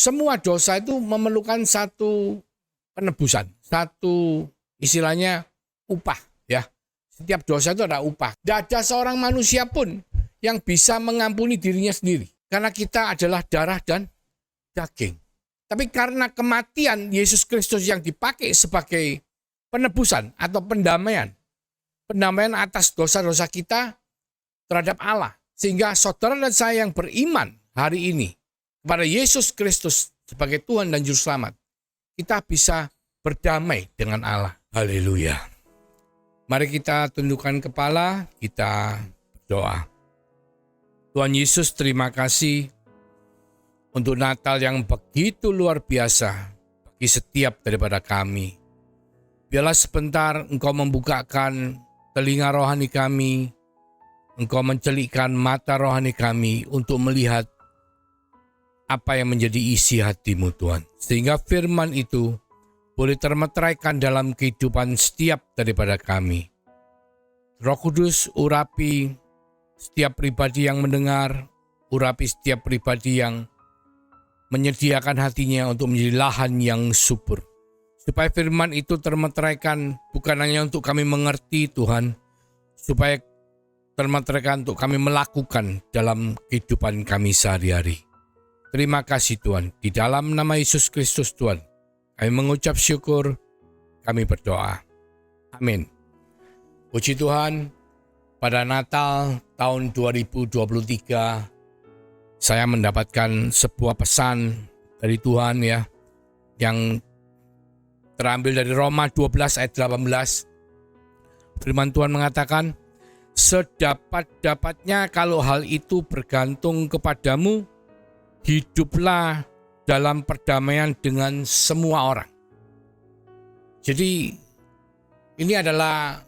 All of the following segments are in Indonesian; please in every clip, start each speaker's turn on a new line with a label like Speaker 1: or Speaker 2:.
Speaker 1: semua dosa itu memerlukan satu penebusan, satu istilahnya upah ya. Setiap dosa itu ada upah. Tidak ada seorang manusia pun yang bisa mengampuni dirinya sendiri. Karena kita adalah darah dan daging. Tapi karena kematian Yesus Kristus yang dipakai sebagai penebusan atau pendamaian atas dosa-dosa kita terhadap Allah. Sehingga saudara dan saya yang beriman hari ini kepada Yesus Kristus sebagai Tuhan dan Juru Selamat, kita bisa berdamai dengan Allah. Haleluya. Mari kita tundukkan kepala, kita berdoa. Tuhan Yesus, terima kasih untuk Natal yang begitu luar biasa bagi setiap daripada kami. Biarlah sebentar Engkau membukakan telinga rohani kami, Engkau mencelikkan mata rohani kami untuk melihat apa yang menjadi isi hati-Mu Tuhan. Sehingga firman itu boleh termeteraikan dalam kehidupan setiap daripada kami. Roh Kudus, urapi setiap pribadi yang mendengar, urapi setiap pribadi yang menyediakan hatinya untuk menjadi lahan yang subur. Supaya firman itu termeteraikan bukan hanya untuk kami mengerti Tuhan, supaya termeteraikan untuk kami melakukan dalam kehidupan kami sehari-hari. Terima kasih Tuhan, di dalam nama Yesus Kristus Tuhan, kami mengucap syukur, kami berdoa. Amin. Puji Tuhan, pada Natal tahun 2023, saya mendapatkan sebuah pesan dari Tuhan ya, yang terambil dari Roma 12 ayat 18. Firman Tuhan mengatakan, sedapat-dapatnya kalau hal itu bergantung kepadamu, hiduplah dalam perdamaian dengan semua orang. Jadi ini adalah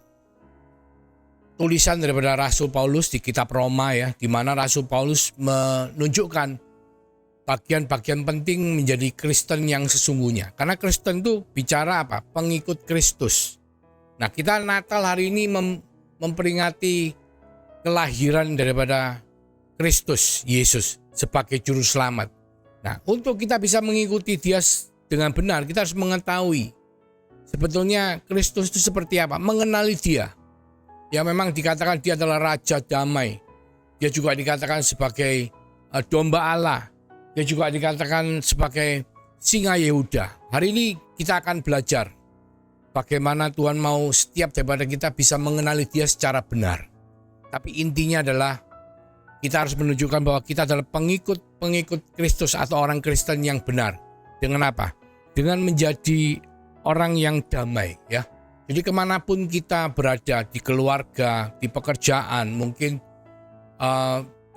Speaker 1: tulisan daripada Rasul Paulus di kitab Roma ya, di mana Rasul Paulus menunjukkan bagian-bagian penting menjadi Kristen yang sesungguhnya. Karena Kristen itu bicara apa? Pengikut Kristus. Nah, kita Natal hari ini memperingati kelahiran daripada Kristus Yesus sebagai juru selamat. Nah, untuk kita bisa mengikuti Dia dengan benar, kita harus mengetahui sebetulnya Kristus itu seperti apa, mengenali Dia. Ya, memang dikatakan Dia adalah Raja Damai. Dia juga dikatakan sebagai domba Allah. Dia juga dikatakan sebagai singa Yehuda. Hari ini kita akan belajar bagaimana Tuhan mau setiap daripada kita bisa mengenali Dia secara benar. Tapi intinya adalah kita harus menunjukkan bahwa kita adalah pengikut Kristus atau orang Kristen yang benar. Dengan apa? Dengan menjadi orang yang damai ya. Jadi kemanapun kita berada, di keluarga, di pekerjaan, mungkin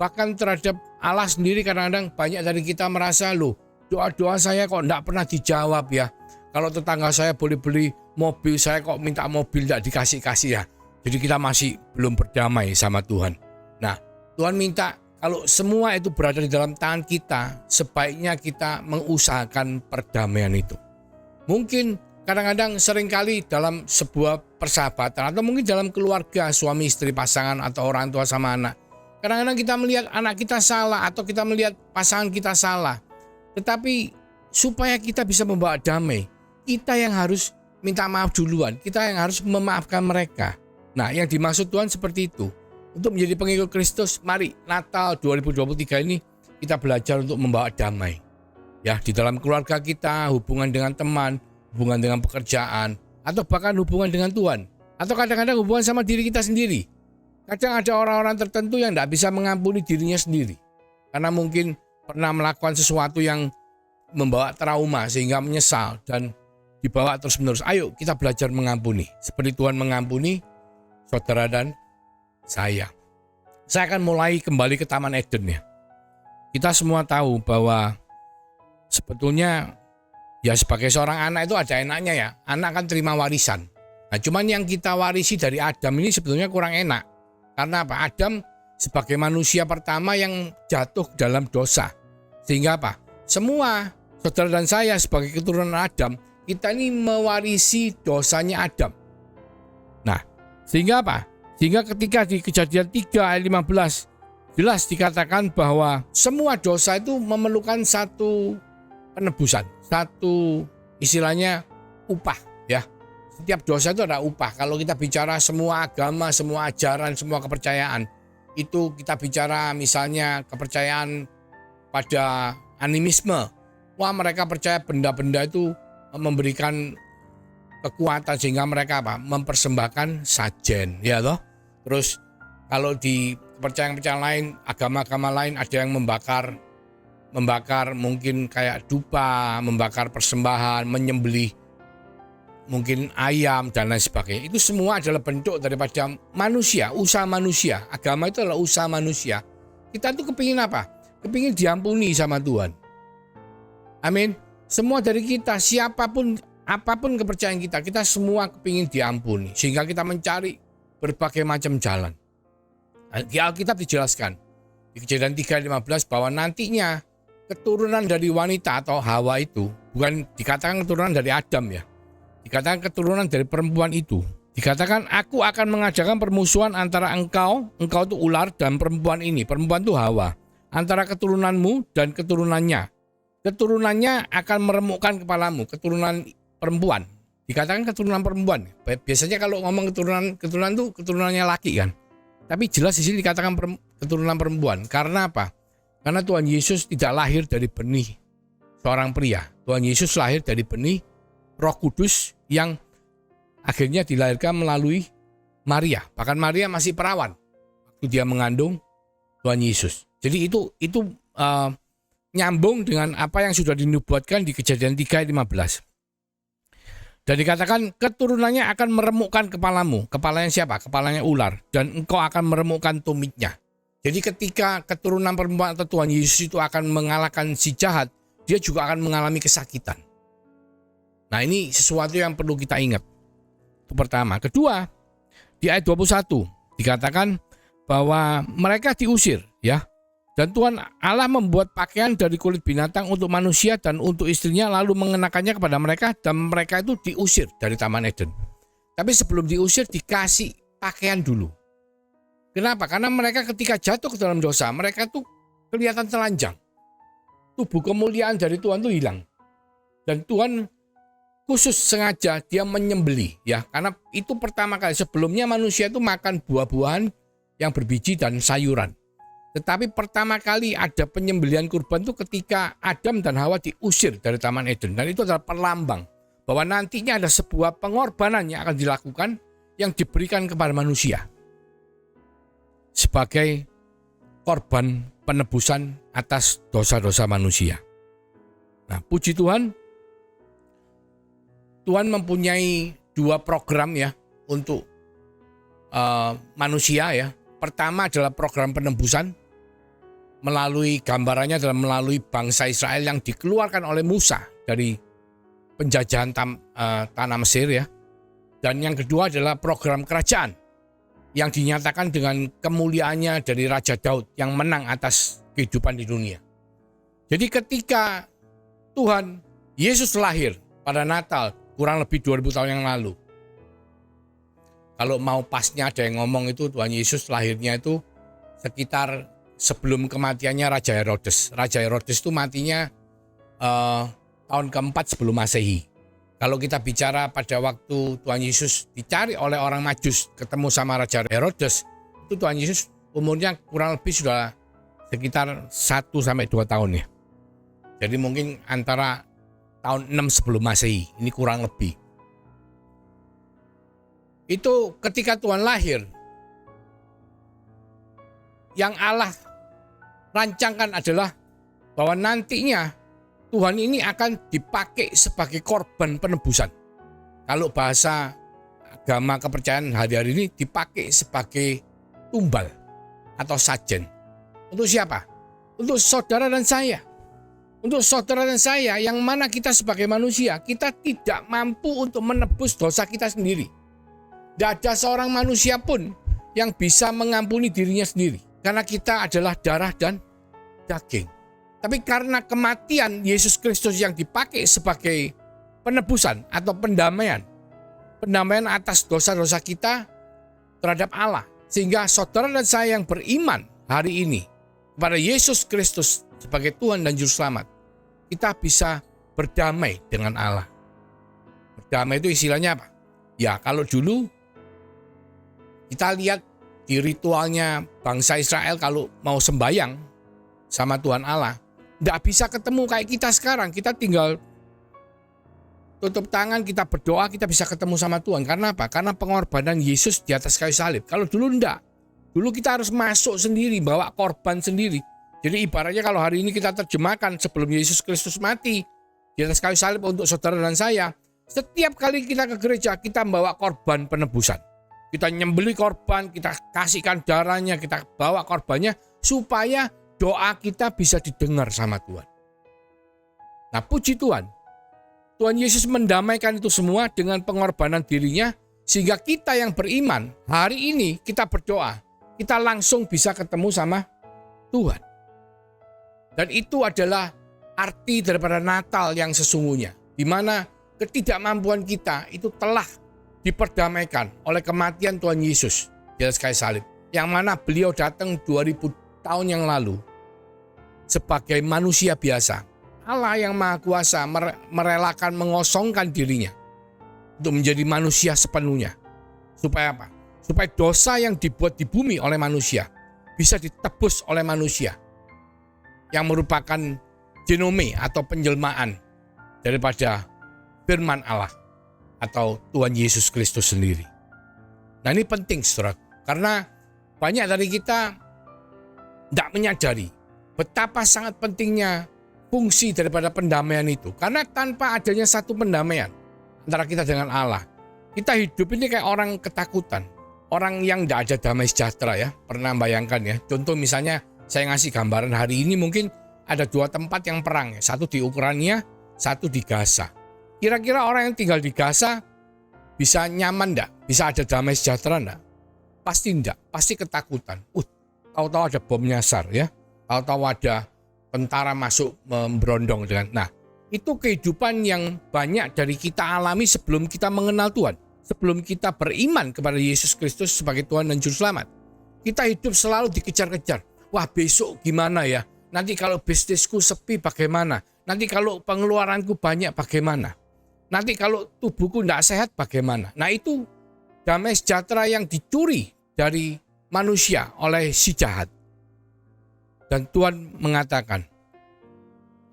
Speaker 1: bahkan terhadap Allah sendiri kadang-kadang banyak dari kita merasa, loh doa-doa saya kok enggak pernah dijawab ya. Kalau tetangga saya boleh beli mobil, saya kok minta mobil enggak dikasih-kasih ya. Jadi kita masih belum berdamai sama Tuhan. Nah, Tuhan minta kalau semua itu berada di dalam tangan kita, sebaiknya kita mengusahakan perdamaian itu. Mungkin kadang-kadang seringkali dalam sebuah persahabatan atau mungkin dalam keluarga, suami istri, pasangan atau orang tua sama anak. Kadang-kadang kita melihat anak kita salah atau kita melihat pasangan kita salah. Tetapi supaya kita bisa membawa damai, kita yang harus minta maaf duluan, kita yang harus memaafkan mereka. Nah, yang dimaksud Tuhan seperti itu. Untuk menjadi pengikut Kristus, mari Natal 2023 ini kita belajar untuk membawa damai. Ya, di dalam keluarga kita, hubungan dengan teman, hubungan dengan pekerjaan, atau bahkan hubungan dengan Tuhan. Atau kadang-kadang hubungan sama diri kita sendiri. Kadang ada orang-orang tertentu yang tidak bisa mengampuni dirinya sendiri. Karena mungkin pernah melakukan sesuatu yang membawa trauma sehingga menyesal dan dibawa terus-menerus. Ayo kita belajar mengampuni. Seperti Tuhan mengampuni saudara dan saya. Saya akan mulai kembali ke Taman Eden ya. Kita semua tahu bahwa sebetulnya ya sebagai seorang anak itu ada enaknya ya. Anak kan terima warisan. Nah, cuman yang kita warisi dari Adam ini sebetulnya kurang enak. Karena apa? Adam sebagai manusia pertama yang jatuh dalam dosa. Sehingga apa? Semua saudara dan saya sebagai keturunan Adam, kita ini mewarisi dosanya Adam. Nah, sehingga apa? Sehingga ketika di Kejadian 3 ayat 15 jelas dikatakan bahwa semua dosa itu memerlukan satu penebusan, satu istilahnya upah ya. Setiap dosa itu ada upah. Kalau kita bicara semua agama, semua ajaran, semua kepercayaan, itu kita bicara misalnya kepercayaan pada animisme. Wah, mereka percaya benda-benda itu memberikan kekuatan sehingga mereka mempersembahkan sajen, ya toh. Terus kalau di kepercayaan lain, agama-agama lain ada yang membakar mungkin kayak dupa, membakar persembahan, menyembelih mungkin ayam dan lain sebagainya. Itu semua adalah bentuk daripada manusia, usaha manusia. Agama itu adalah usaha manusia. Kita tuh kepingin apa? Kepingin diampuni sama Tuhan. Amin. Semua dari kita, siapapun, apapun kepercayaan kita semua kepingin diampuni. Sehingga kita mencari berbagai macam jalan. Di Alkitab dijelaskan, di Kejadian 3:15 bahwa nantinya keturunan dari wanita atau Hawa itu, bukan dikatakan keturunan dari Adam ya, dikatakan keturunan dari perempuan itu. Dikatakan aku akan mengadakan permusuhan antara engkau itu ular, dan perempuan ini, perempuan itu Hawa, antara keturunanmu dan keturunannya. Keturunannya akan meremukkan kepalamu, keturunan perempuan. Dikatakan keturunan perempuan. Biasanya kalau ngomong keturunan itu keturunannya laki kan. Tapi jelas di sini dikatakan keturunan perempuan. Karena apa? Karena Tuhan Yesus tidak lahir dari benih seorang pria. Tuhan Yesus lahir dari benih Roh Kudus yang akhirnya dilahirkan melalui Maria. Bahkan Maria masih perawan waktu dia mengandung Tuhan Yesus. Jadi itu nyambung dengan apa yang sudah dinubuatkan di Kejadian 3:15. Dan dikatakan keturunannya akan meremukkan kepalamu. Kepalanya siapa? Kepalanya ular. Dan engkau akan meremukkan tumitnya. Jadi ketika keturunan perempuan atau Tuhan Yesus itu akan mengalahkan si jahat, dia juga akan mengalami kesakitan. Nah, ini sesuatu yang perlu kita ingat. Itu pertama. Kedua, di ayat 21 dikatakan bahwa mereka diusir ya. Dan Tuhan Allah membuat pakaian dari kulit binatang untuk manusia dan untuk istrinya, lalu mengenakannya kepada mereka, dan mereka itu diusir dari Taman Eden. Tapi sebelum diusir dikasih pakaian dulu. Kenapa? Karena mereka ketika jatuh ke dalam dosa, mereka tuh kelihatan telanjang. Tubuh kemuliaan dari Tuhan tuh hilang. Dan Tuhan khusus sengaja dia menyembelih ya, karena itu pertama kali. Sebelumnya manusia itu makan buah-buahan yang berbiji dan sayuran. Tetapi pertama kali ada penyembelihan kurban itu ketika Adam dan Hawa diusir dari Taman Eden. Dan itu adalah perlambang bahwa nantinya ada sebuah pengorbanan yang akan dilakukan yang diberikan kepada manusia sebagai korban penebusan atas dosa-dosa manusia. Nah, puji Tuhan, Tuhan mempunyai dua program ya untuk manusia ya. Pertama adalah program penebusan melalui gambarannya adalah melalui bangsa Israel yang dikeluarkan oleh Musa dari penjajahan tanah Mesir ya. Dan yang kedua adalah program kerajaan yang dinyatakan dengan kemuliaannya dari Raja Daud yang menang atas kehidupan di dunia. Jadi ketika Tuhan Yesus lahir pada Natal kurang lebih 2000 tahun yang lalu. Kalau mau pasnya ada yang ngomong itu Tuhan Yesus lahirnya itu sekitar sebelum kematiannya Raja Herodes. Raja Herodes itu matinya tahun keempat sebelum Masehi. Kalau kita bicara pada waktu Tuhan Yesus dicari oleh orang Majus ketemu sama Raja Herodes, itu Tuhan Yesus umurnya kurang lebih sudah sekitar 1-2 tahun ya. Jadi mungkin antara tahun 6 sebelum Masehi, ini kurang lebih. Itu ketika Tuhan lahir, yang Allah rancangkan adalah bahwa nantinya Tuhan ini akan dipakai sebagai korban penebusan. Kalau bahasa agama kepercayaan hari-hari ini dipakai sebagai tumbal atau sajen. Untuk siapa? Untuk saudara dan saya. Untuk saudara dan saya yang mana kita sebagai manusia, kita tidak mampu untuk menebus dosa kita sendiri. Tidak ada seorang manusia pun yang bisa mengampuni dirinya sendiri. Karena kita adalah darah dan daging. Tapi karena kematian Yesus Kristus yang dipakai sebagai penebusan atau pendamaian. Pendamaian atas dosa-dosa kita terhadap Allah. Sehingga saudara dan saya yang beriman hari ini kepada Yesus Kristus sebagai Tuhan dan Juru Selamat, kita bisa berdamai dengan Allah. Berdamai itu istilahnya apa? Ya kalau dulu kita lihat di ritualnya bangsa Israel kalau mau sembahyang sama Tuhan Allah, tidak bisa ketemu kayak kita sekarang. Kita tinggal tutup tangan, kita berdoa, kita bisa ketemu sama Tuhan. Karena apa? Karena pengorbanan Yesus di atas kayu salib. Kalau dulu enggak. Dulu kita harus masuk sendiri, bawa korban sendiri. Jadi ibaratnya kalau hari ini kita terjemahkan sebelum Yesus Kristus mati di atas kayu salib untuk saudara dan saya, setiap kali kita ke gereja kita membawa korban penebusan. Kita nyembeli korban, kita kasihkan darahnya, kita bawa korbannya supaya doa kita bisa didengar sama Tuhan. Nah puji Tuhan, Tuhan Yesus mendamaikan itu semua dengan pengorbanan dirinya sehingga kita yang beriman hari ini kita berdoa, kita langsung bisa ketemu sama Tuhan. Dan itu adalah arti daripada Natal yang sesungguhnya, di mana ketidakmampuan kita itu telah diperdamaikan oleh kematian Tuhan Yesus di atas kayu salib, yang mana beliau datang 2000 tahun yang lalu sebagai manusia biasa. Allah yang Maha Kuasa merelakan mengosongkan dirinya untuk menjadi manusia sepenuhnya. Supaya apa? Supaya dosa yang dibuat di bumi oleh manusia bisa ditebus oleh manusia, yang merupakan genome atau penjelmaan daripada firman Allah atau Tuhan Yesus Kristus sendiri. Nah ini penting saudara, karena banyak dari kita tidak menyadari betapa sangat pentingnya fungsi daripada pendamaian itu. Karena tanpa adanya satu pendamaian antara kita dengan Allah, kita hidup ini kayak orang ketakutan, orang yang tidak ada damai sejahtera ya. Pernah bayangkan ya, contoh misalnya saya ngasih gambaran hari ini mungkin ada 2 tempat yang perang ya, satu di Ukraina, satu di Gaza. Kira-kira orang yang tinggal di Gaza bisa nyaman enggak? Bisa ada damai sejahtera enggak? Pasti enggak, pasti ketakutan. Tahu-tahu ada bom nyasar ya. Tahu-tahu ada tentara masuk memberondong dengan. Nah, itu kehidupan yang banyak dari kita alami sebelum kita mengenal Tuhan. Sebelum kita beriman kepada Yesus Kristus sebagai Tuhan dan Juru Selamat. Kita hidup selalu dikejar-kejar. Wah, besok gimana ya? Nanti kalau bisnisku sepi bagaimana? Nanti kalau pengeluaranku banyak bagaimana? Nanti kalau tubuhku tidak sehat bagaimana? Nah itu damai sejahtera yang dicuri dari manusia oleh si jahat. Dan Tuhan mengatakan,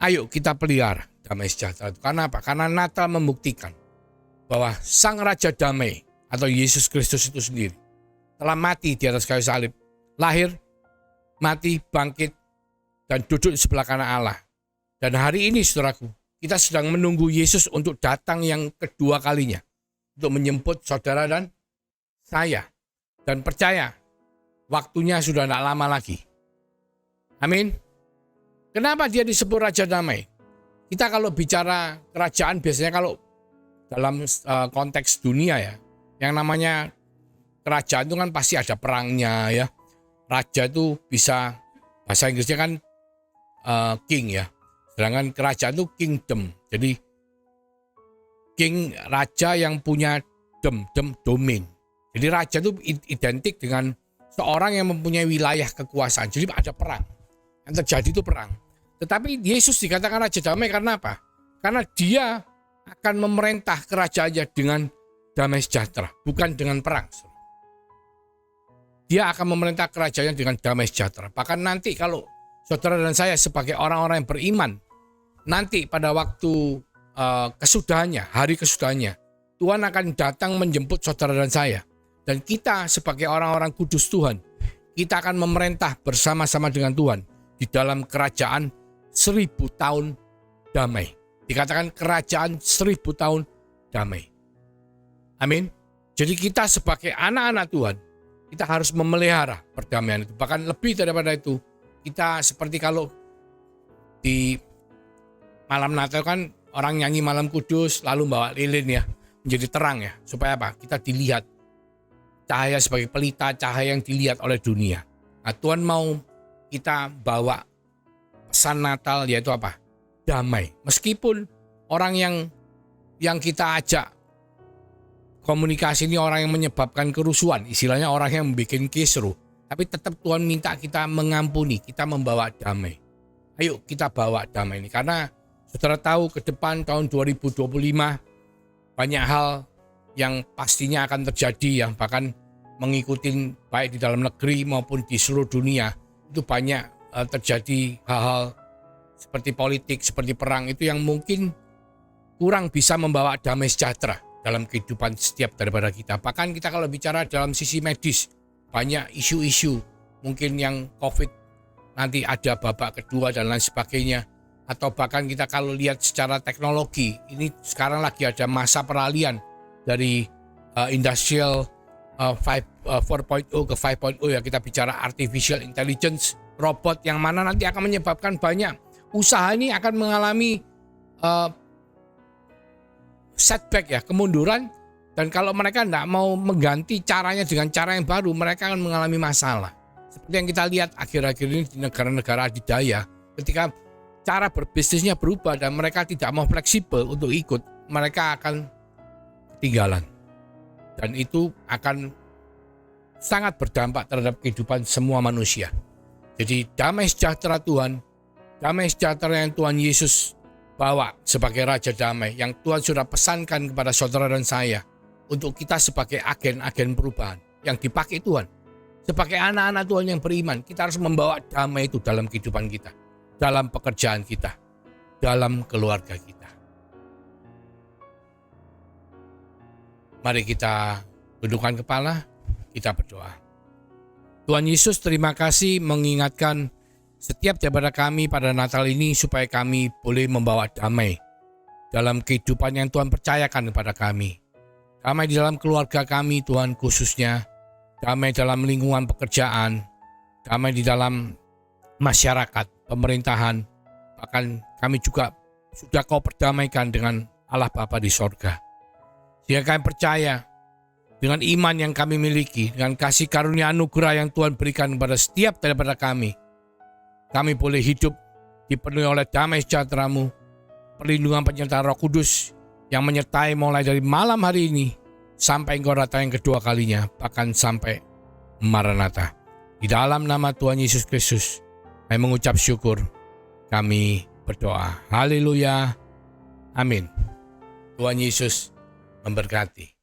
Speaker 1: ayo kita pelihara damai sejahtera itu. Karena apa? Karena Natal membuktikan bahwa Sang Raja Damai atau Yesus Kristus itu sendiri telah mati di atas kayu salib, lahir, mati, bangkit, dan duduk di sebelah kanan Allah. Dan hari ini saudaraku, kita sedang menunggu Yesus untuk datang yang kedua kalinya, untuk menjemput saudara dan saya. Dan percaya, waktunya sudah tidak lama lagi. Amin. Kenapa dia disebut Raja Damai? Kita kalau bicara kerajaan biasanya kalau dalam konteks dunia ya, yang namanya kerajaan itu kan pasti ada perangnya ya. Raja itu bisa, bahasa Inggrisnya kan king ya. Sedangkan kerajaan itu kingdom. Jadi king, raja yang punya domain. Jadi raja itu identik dengan seorang yang mempunyai wilayah kekuasaan. Jadi ada perang. Yang terjadi itu perang. Tetapi Yesus dikatakan Raja Damai karena apa? Karena dia akan memerintah kerajaannya dengan damai sejahtera, bukan dengan perang. Dia akan memerintah kerajaannya dengan damai sejahtera. Bahkan nanti kalau saudara dan saya sebagai orang-orang yang beriman, nanti pada waktu kesudahannya, hari kesudahannya, Tuhan akan datang menjemput saudara dan saya. Dan kita sebagai orang-orang kudus Tuhan, kita akan memerintah bersama-sama dengan Tuhan di dalam kerajaan 1000 tahun damai. Dikatakan kerajaan 1000 tahun damai. Amin. Jadi kita sebagai anak-anak Tuhan, kita harus memelihara perdamaian itu. Bahkan lebih daripada itu, kita seperti kalau di malam Natal kan orang nyanyi malam kudus lalu bawa lilin ya, menjadi terang ya. Supaya apa? Kita dilihat. Cahaya sebagai pelita, cahaya yang dilihat oleh dunia. Nah, Tuhan mau kita bawa pesan Natal yaitu apa? Damai. Meskipun orang yang kita ajak komunikasi ini orang yang menyebabkan kerusuhan, istilahnya orang yang membuat kisruh, tapi tetap Tuhan minta kita mengampuni, kita membawa damai. Ayo kita bawa damai ini, karena Saudara tahu ke depan tahun 2025 banyak hal yang pastinya akan terjadi ya, bahkan mengikuti baik di dalam negeri maupun di seluruh dunia. Itu banyak terjadi hal-hal seperti politik, seperti perang itu yang mungkin kurang bisa membawa damai sejahtera dalam kehidupan setiap daripada kita. Bahkan kita kalau bicara dalam sisi medis, banyak isu-isu mungkin yang COVID nanti ada babak kedua dan lain sebagainya. Atau bahkan kita kalau lihat secara teknologi, ini sekarang lagi ada masa peralihan dari industrial 4.0 ke 5.0 ya, kita bicara artificial intelligence, robot yang mana nanti akan menyebabkan banyak usaha ini akan mengalami setback ya, kemunduran, dan kalau mereka tidak mau mengganti caranya dengan cara yang baru, mereka akan mengalami masalah. Seperti yang kita lihat akhir-akhir ini di negara-negara adidaya, ketika cara berbisnisnya berubah dan mereka tidak mau fleksibel untuk ikut, mereka akan ketinggalan. Dan itu akan sangat berdampak terhadap kehidupan semua manusia. Jadi damai sejahtera Tuhan, damai sejahtera yang Tuhan Yesus bawa sebagai Raja Damai, yang Tuhan sudah pesankan kepada saudara dan saya, untuk kita sebagai agen-agen perubahan yang dipakai Tuhan. Sebagai anak-anak Tuhan yang beriman, kita harus membawa damai itu dalam kehidupan kita, dalam pekerjaan kita, dalam keluarga kita. Mari kita tundukkan kepala, kita berdoa. Tuhan Yesus, terima kasih mengingatkan setiap daripada kami pada Natal ini supaya kami boleh membawa damai dalam kehidupan yang Tuhan percayakan kepada kami. Damai di dalam keluarga kami Tuhan khususnya, damai dalam lingkungan pekerjaan, damai di dalam masyarakat, pemerintahan, bahkan kami juga sudah Kau perdamaikan dengan Allah Bapa di sorga. Sehingga kami percaya dengan iman yang kami miliki, dengan kasih karunia anugerah yang Tuhan berikan kepada setiap daripada kami boleh hidup dipenuhi oleh damai sejahtera-Mu, perlindungan penyertaan Roh Kudus yang menyertai mulai dari malam hari ini sampai Engkau datang yang kedua kalinya, bahkan sampai Maranatha. Di dalam nama Tuhan Yesus Kristus, kami mengucap syukur, kami berdoa. Haleluya. Amin. Tuhan Yesus memberkati.